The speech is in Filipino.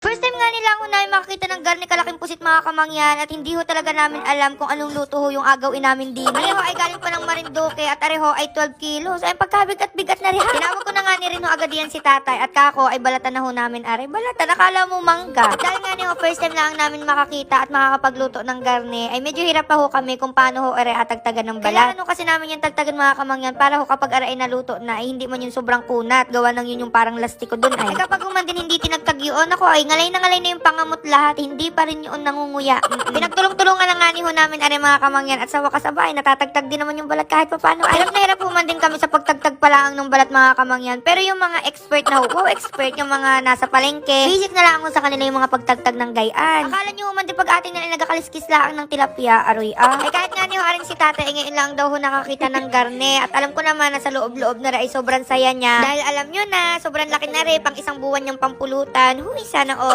First time nga nila ako namin makakita ng garne kalaking pusit mga kamangyan at hindi ho talaga namin alam kung anong luto ho yung agawin namin din. Areho ay galing pa ng Marinduque at areho ay 12 kilos. Ay pagkabigat-bigat na rin. Tinawag ko na nga ni rin ho agad yan si tatay at kako ay balatan na ho namin are. Balatan, akala mo mangga. Dahil nga ni ho first time lang namin makakita at makakapagluto ng garne ay medyo hirap pa ho kami kung paano ho are atagtagan ng balat. Kailangan ho kasi namin yung tagtagan mga kamangyan para ho kapag are ay naluto na ay hindi man yung sobrang kunat. Gawa ng yun yung parang lastiko dun ay. Kapag man din hindi tinagtag yun, ako ay ngalay na yung pangamot lahat, hindi pa rin yun nangunguya. Pinagtulong-tulungan na nga ni ho namin are mga kamangyan at sa wakas abay, natatagtag din naman yung balat kahit pa paano. Hirap na hirap po man din kami sa pagtagtag palaang ng balat mga kamangyan. Pero yung mga expert na ho, wow expert, yung mga nasa palengke, basic na lang sa kanila yung mga pagtagtag ng gayaan. Akala nyo man din pag ating nila nagakaliskis lang ng tilapia, aroy Ay kahit nga ni ho aring si tatay, ngayon lang daw ho nakakita ng garne. At alam ko naman na sa loob-loob na rin ay sobrang saya niya. Dahil alam nyo na, sobrang laki na rin, pang isang buwan yung pampulutan. Huy, sana